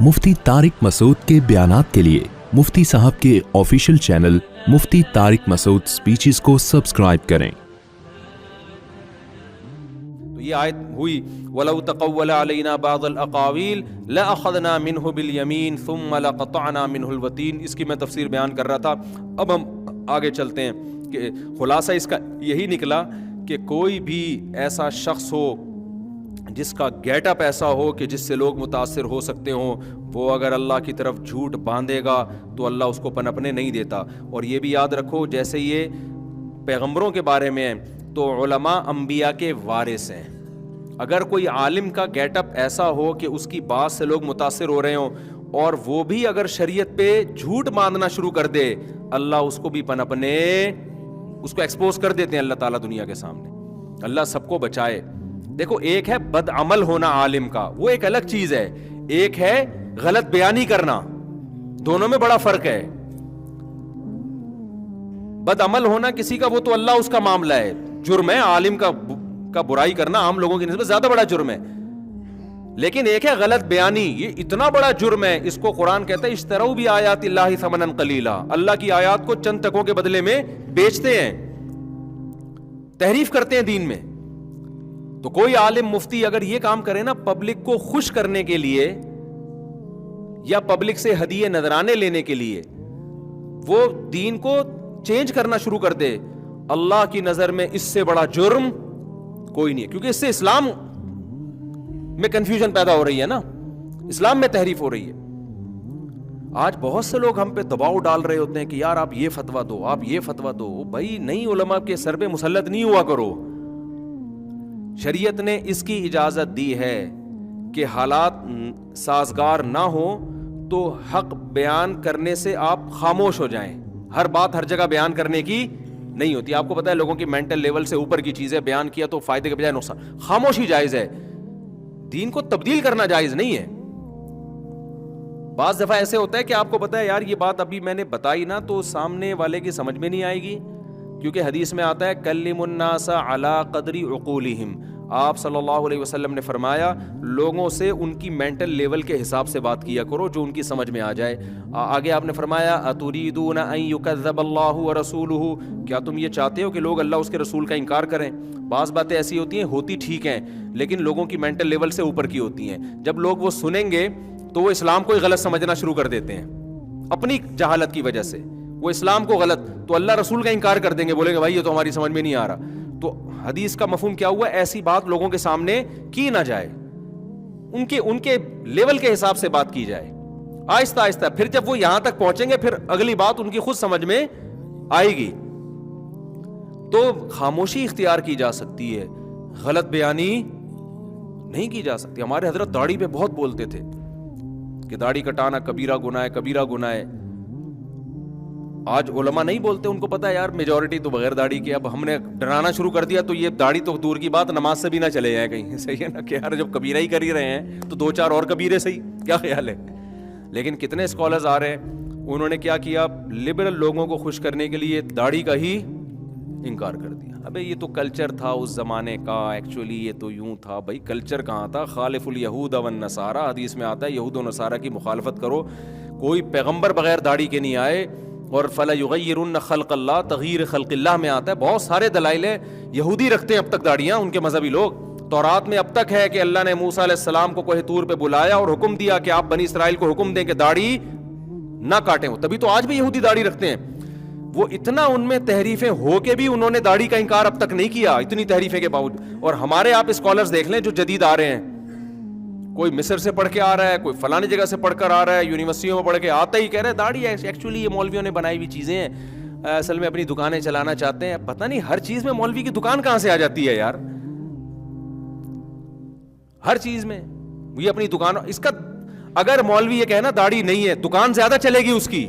मुफ्ती तारिक मसूद के बयानात के लिए मुफ्ती साहब के ऑफिशियल चैनल मुफ्ती तारिक मसूद स्पीचेस को सब्सक्राइब करें। तो ये आयत हुई वलौ तक़व्वल अलैना बाज़ल अक़ावील लअख़ज़ना मिन्हु बिल यमीन सुम्मा लक़तअना मिन्हुल वतीन। इसकी मैं तफसीर बयान कर रहा था। अब हम आगे चलते हैं कि खुलासा इसका यही निकला कि कोई भी ऐसा शख्स हो जिसका गेटअप ऐसा हो कि जिससे लोग मुतासिर हो सकते हों, वो अगर अल्लाह की तरफ झूठ बांधेगा तो अल्लाह उसको पनपने नहीं देता। और ये भी याद रखो, जैसे ये पैगंबरों के बारे में है तो उलमा अंबिया के वारिस हैं। अगर कोई आलिम का गेटअप ऐसा हो कि उसकी बात से लोग मुतासिर हो रहे हों और वो भी अगर शरीयत पे झूठ बांधना शुरू कर दे, अल्लाह उसको भी पनपने, उसको एक्सपोज कर देते हैं अल्लाह ताला दुनिया के सामने। अल्लाह सबको बचाए। देखो, एक है बदअमल होना आलिम का, वो एक अलग चीज है, एक है गलत बयानी करना। दोनों में बड़ा फर्क है। बदअमल होना किसी का, वो तो अल्लाह उसका मामला है, जुर्म है। आलिम का बुराई करना आम लोगों की निस्बत ज्यादा बड़ा जुर्म है। लेकिन एक है गलत बयानी, ये इतना बड़ा जुर्म है, इसको कुरान कहता है इश्तरऊ भी आयातिल्लाहि समनन कलीला। अल्लाह की आयत को चंद टकों के बदले में बेचते हैं, तहरीफ करते हैं दीन में। तो कोई आलिम मुफ्ती अगर ये काम करे ना पब्लिक को खुश करने के लिए या पब्लिक से हदिये नजराने लेने के लिए, वो दीन को चेंज करना शुरू कर दे, अल्लाह की नजर में इससे बड़ा जुर्म कोई नहीं है। क्योंकि इससे इस्लाम में कंफ्यूजन पैदा हो रही है ना, इस्लाम में तहरीफ हो रही है। आज बहुत से लोग हम पे दबाव डाल रहे होते हैं कि यार आप ये फतवा दो, आप ये फतवा दो। भाई, नहीं, उलमा के सर पे मुसल्लत नहीं हुआ करो। शरीयत ने इसकी इजाजत दी है कि हालात साजगार ना हो तो हक बयान करने से आप खामोश हो जाएं। हर बात हर जगह बयान करने की नहीं होती। आपको पता है लोगों की मेंटल लेवल से ऊपर की चीजें बयान किया तो फायदे के बजाय नुकसान। खामोशी जायज है, दीन को तब्दील करना जायज नहीं है। बाज़ दफा ऐसे होता है कि आपको पता है यार ये बात अभी मैंने बताई ना तो सामने वाले की समझ में नहीं आएगी, क्योंकि हदीस में आता है कल्लिमुन्नासा अला क़द्री उक़ूलिहिम। आप सल्लल्लाहु अलैहि वसल्लम ने फरमाया लोगों से उनकी मेंटल लेवल के हिसाब से बात किया करो, जो उनकी समझ में आ जाए। आगे आपने फरमाया अतुरीदूना अन युकज़्ज़बल्लाहु व रसूलुहु, क्या तुम ये चाहते हो कि लोग अल्लाह उसके रसूल का इनकार करें? बाज़ बातें ऐसी होती हैं, होती ठीक हैं, लेकिन लोगों की मेंटल लेवल से ऊपर की होती हैं। जब लोग वो सुनेंगे तो वो इस्लाम को ही गलत समझना शुरू कर देते हैं अपनी जहालत की वजह से। वो इस्लाम को गलत, तो अल्लाह रसूल का इनकार कर देंगे, बोलेंगे भाई ये तो हमारी समझ में नहीं आ रहा। तो हदीस का मफहूम क्या हुआ? ऐसी बात लोगों के सामने की ना जाए, उनके लेवल के हिसाब से बात की जाए, आहिस्ता आहिस्ता। फिर जब वो यहां तक पहुंचेंगे फिर अगली बात उनकी खुद समझ में आएगी। तो खामोशी इख्तियार की जा सकती है, गलत बयानी नहीं की जा सकती। हमारे हजरत दाढ़ी पे बहुत बोलते थे कि दाढ़ी कटाना कबीरा गुनाह है, कबीरा गुनाह है। आज उलमा नहीं बोलते, उनको पता है यार मेजॉरिटी तो बगैर दाढ़ी के। अब हमने डराना शुरू कर दिया तो ये दाढ़ी तो दूर की बात, नमाज से भी ना चले जाए कहीं। सही है ना कि यार जब कबीरा ही कर ही रहे हैं तो दो चार और कबीरे सही, क्या ख्याल है? लेकिन कितने स्कॉलर्स आ रहे हैं, उन्होंने क्या किया, लिबरल लोगों को खुश करने के लिए दाढ़ी का ही इनकार कर दिया। अबे ये तो कल्चर था उस जमाने का, एक्चुअली ये तो यूं था। भाई कल्चर कहाँ था? खालिफुल यहूद वन नसारा, हदीस में आता है यहूद और नसारा की मुखालफत करो। कोई पैगंबर बगैर दाढ़ी के नहीं आए। और फला युगय्यिरुन्न खल्क़ल्लाह, तग़यीर खल्क़िल्लाह में आता है। बहुत सारे दलाइल है, यहूदी रखते हैं अब तक दाढ़ियाँ, उनके मजहबी लोग। तौरात में अब तक है कि अल्लाह ने मूसा अलैहिस्सलाम को कोह तूर पे बुलाया और हुक्म दिया कि आप बनी इसराइल को हुक्म दें कि दाढ़ी ना काटें। हो तभी तो आज भी यहूदी दाढ़ी रखते हैं। वो इतना उनमें तहरीफें हो के भी उन्होंने दाढ़ी का इनकार अब तक नहीं किया, इतनी तहरीफें के बावजूद। और हमारे आप स्कॉलर्स देख लें जो जदीद आ रहे हैं, कोई मिस्र से पढ़ के आ रहा है, कोई फलानी जगह से पढ़कर आ रहा है, यूनिवर्सिटियों में पढ़ के आता ही कह रहे हैं दाढ़ी एक्चुअली ये मौलवियों ने बनाई हुई चीजें हैं, असल में अपनी दुकानें चलाना चाहते हैं। पता नहीं हर चीज में मौलवी की दुकान कहां से आ जाती है यार। हर चीज में ये अपनी दुकान, इसका अगर मौलवी ये कहना दाढ़ी नहीं है, दुकान ज्यादा चलेगी उसकी,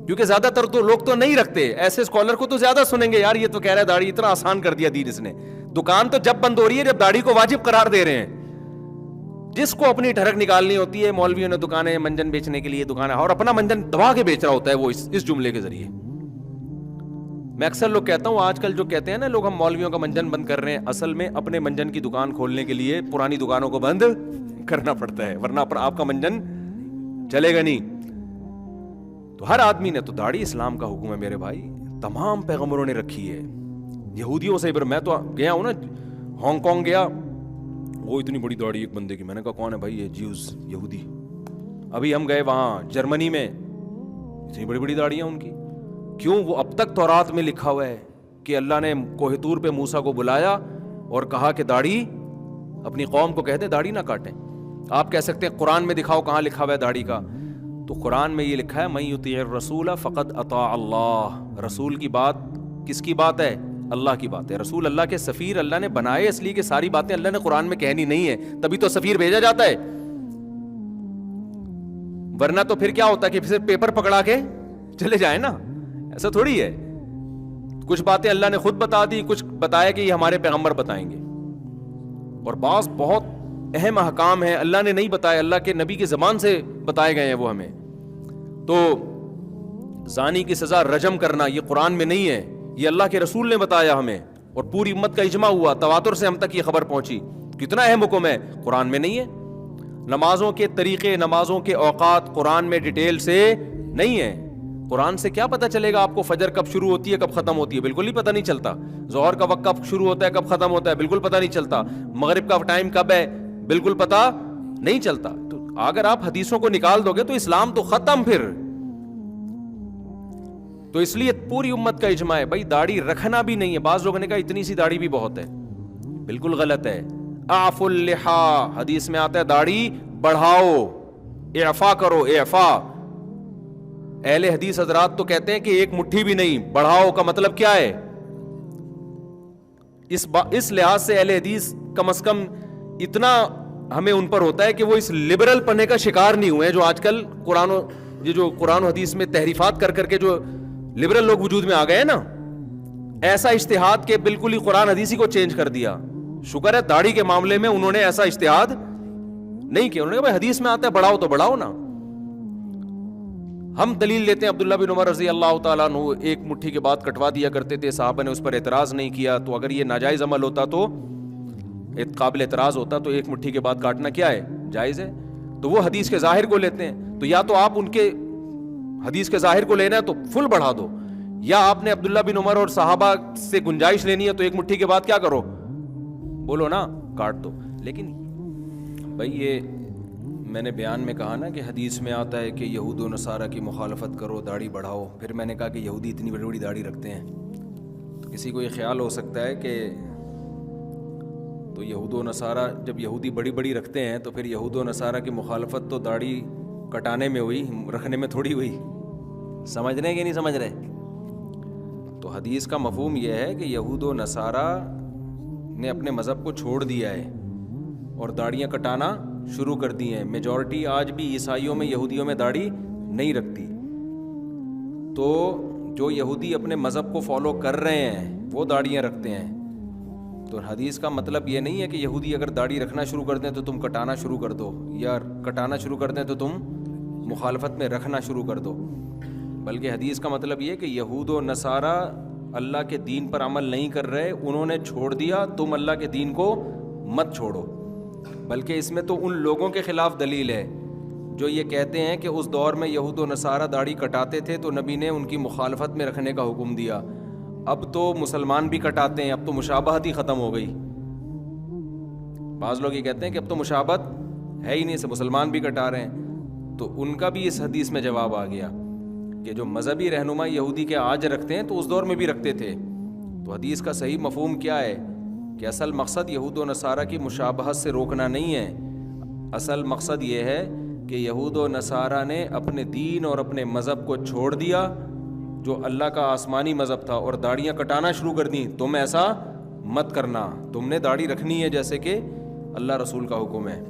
क्योंकि ज्यादातर तो लोग तो नहीं रखते। ऐसे स्कॉलर को तो ज्यादा सुनेंगे, यार ये तो कह रहा है दाढ़ी, इतना आसान कर दिया दीन इसने। दुकान तो जब बंद हो रही है जब दाढ़ी को वाजिब करार दे रहे हैं। जिसको अपनी ठरक निकालनी होती है, मौलवियों ने दुकानें मंजन बेचने के लिए दुकानें, और अपना मंजन दबा के बेच रहा होता है वो इस जुमले के जरिए। मैं अक्सर लोग कहता हूं, आजकल जो कहते हैं ना लोग हम मौलवियों का मंजन बंद कर रहे हैं, असल में अपने मंजन की दुकान खोलने के लिए पुरानी दुकानों को बंद करना पड़ता है, वरना आपका मंजन چلے گا نہیں. تو ہر آدمی نے, تو داڑھی اسلام کا حکم ہے میرے بھائی, تمام پیغمبروں نے رکھی ہے. یہودیوں سے میں تو گیا ہوں نا, ہانگ کانگ گیا, وہ اتنی بڑی داڑھی ایک بندے کی, میں نے کہا کون ہے بھائی؟ یہ جیوز, یہودی. ابھی ہم گئے وہاں جرمنی میں, اتنی بڑی بڑی داڑیاں ان کی. کیوں؟ وہ اب تک تورات میں لکھا ہوا ہے کہ اللہ نے کوہ طور پہ موسیٰ کو بلایا اور کہا کہ داڑھی, اپنی قوم کو کہتے داڑھی نہ کاٹیں. آپ کہہ سکتے ہیں قرآن میں دکھاؤ کہاں لکھا ہوا ہے داڑھی کا, تو قرآن میں یہ لکھا ہے من یطیع الرسول فقد اطاع اللہ. رسول کی بات کس کی بات ہے؟ اللہ کی بات ہے. رسول اللہ کے سفیر اللہ نے بنائے اس لیے کہ ساری باتیں اللہ نے قرآن میں کہنی نہیں ہے, تبھی تو سفیر بھیجا جاتا ہے. ورنہ تو پھر کیا ہوتا ہے کہ پھر پیپر پکڑا کے چلے جائیں نا, ایسا تھوڑی ہے. کچھ باتیں اللہ نے خود بتا دی, کچھ بتایا کہ یہ ہمارے پیغمبر بتائیں گے, اور بعض بہت اہم احکام ہیں اللہ نے نہیں بتائے, اللہ کے نبی کی زبان سے بتائے گئے ہیں وہ ہمیں. تو زانی کی سزا رجم کرنا یہ قرآن میں نہیں ہے, یہ اللہ کے رسول نے بتایا ہمیں, اور پوری امت کا اجماع ہوا, تواتر سے ہم تک یہ خبر پہنچی. کتنا اہم حکم ہے, قرآن میں نہیں ہے. نمازوں کے طریقے, نمازوں کے اوقات قرآن میں ڈیٹیل سے نہیں ہے. قرآن سے کیا پتہ چلے گا آپ کو فجر کب شروع ہوتی ہے کب ختم ہوتی ہے؟ بالکل ہی پتہ نہیں چلتا. ظہر کا وقت کب شروع ہوتا ہے کب ختم ہوتا ہے؟ بالکل پتہ نہیں چلتا. مغرب کا ٹائم کب ہے؟ بالکل پتہ نہیں چلتا. تو اگر آپ حدیثوں کو نکال دو گے تو اسلام تو ختم پھر. تو اس لیے پوری امت کا اجماع ہے بھائی داڑھی رکھنا بھی نہیں ہے. بعض لوگوں نے کہا اتنی سی داڑھی بھی بہت ہے, بالکل غلط ہے. اعفوا اللحا, حدیث میں آتا ہے داڑھی بڑھاؤ, اعفا کرو, اعفا. اہل حدیث حضرات تو کہتے ہیں کہ ایک مٹھی بھی نہیں, بڑھاؤ کا مطلب کیا ہے؟ اس لحاظ سے اہل حدیث کم از کم اتنا ہمیں ان پر ہوتا ہے کہ وہ اس لبرل پنے کا شکار نہیں ہوئے ہیں جو آج کل قرآن و حدیث میں تحریفات کر کر کے جو لبرل لوگ وجود میں آ گئے ہیں نا, ایسا اجتہاد کے بالکل ہی قرآن حدیثی کو چینج کر دیا. شکر ہے داڑھی کے معاملے میں انہوں نے ایسا اجتہاد نہیں کیا. انہوں نے کہا بھائی حدیث میں آتا ہے بڑھاؤ تو بڑھاؤ نا. ہم دلیل لیتے ہیں عبداللہ بن عمر رضی اللہ تعالیٰ عنہ ایک مٹھی کے بعد کٹوا دیا کرتے تھے, صحابہ نے اس پر اعتراض نہیں کیا. تو اگر یہ ناجائز عمل ہوتا تو قابل اعتراض ہوتا, تو ایک مٹھی کے بعد کاٹنا کیا ہے؟ جائز ہے. تو وہ حدیث کے ظاہر کو لیتے ہیں. تو یا تو آپ ان کے حدیث کے ظاہر کو لینا ہے تو فل بڑھا دو, یا آپ نے عبداللہ بن عمر اور صحابہ سے گنجائش لینی ہے تو ایک مٹھی کے بعد کیا کرو, بولو نا کاٹ دو. لیکن بھائی یہ میں نے بیان میں کہا نا کہ حدیث میں آتا ہے کہ یہود و نصارہ کی مخالفت کرو, داڑھی بڑھاؤ. پھر میں نے کہا کہ یہودی اتنی بڑی بڑی داڑھی رکھتے ہیں, تو کسی کو یہ خیال ہو سکتا ہے کہ تو یہود و نصارہ جب یہودی بڑی بڑی رکھتے ہیں تو پھر یہود و نصارہ کی مخالفت تو داڑھی کٹانے میں ہوئی, رکھنے میں تھوڑی ہوئی. سمجھ رہے ہیں کہ نہیں سمجھ رہے؟ تو حدیث کا مفہوم یہ ہے کہ یہود و نصارہ نے اپنے مذہب کو چھوڑ دیا ہے اور داڑھیاں کٹانا شروع کر دی ہیں. میجورٹی آج بھی عیسائیوں میں, یہودیوں میں داڑھی نہیں رکھتی. تو جو یہودی اپنے مذہب کو فالو کر رہے ہیں وہ داڑھیاں رکھتے ہیں. تو حدیث کا مطلب یہ نہیں ہے کہ یہودی اگر داڑھی رکھنا شروع کر دیں تو تم کٹانا شروع کر دو, یا کٹانا شروع کر دیں تو تم مخالفت میں رکھنا شروع کر دو. بلکہ حدیث کا مطلب یہ کہ یہود و نصارہ اللہ کے دین پر عمل نہیں کر رہے, انہوں نے چھوڑ دیا, تم اللہ کے دین کو مت چھوڑو. بلکہ اس میں تو ان لوگوں کے خلاف دلیل ہے جو یہ کہتے ہیں کہ اس دور میں یہود و نصارہ داڑھی کٹاتے تھے تو نبی نے ان کی مخالفت میں رکھنے کا حکم دیا. اب تو مسلمان بھی کٹاتے ہیں, اب تو مشابہت ہی ختم ہو گئی. بعض لوگ یہ کہتے ہیں کہ اب تو مشابہت ہے ہی نہیں, سے مسلمان بھی کٹا رہے ہیں. تو ان کا بھی اس حدیث میں جواب آ گیا کہ جو مذہبی رہنما یہودی کے آج رکھتے ہیں تو اس دور میں بھی رکھتے تھے. تو حدیث کا صحیح مفہوم کیا ہے کہ اصل مقصد یہود و نصارہ کی مشابہت سے روکنا نہیں ہے. اصل مقصد یہ ہے کہ یہود و نصارہ نے اپنے دین اور اپنے مذہب کو چھوڑ دیا جو اللہ کا آسمانی مذہب تھا, اور داڑھیاں کٹانا شروع کر دیں. تم ایسا مت کرنا, تم نے داڑھی رکھنی ہے جیسے کہ اللہ رسول کا حکم ہے.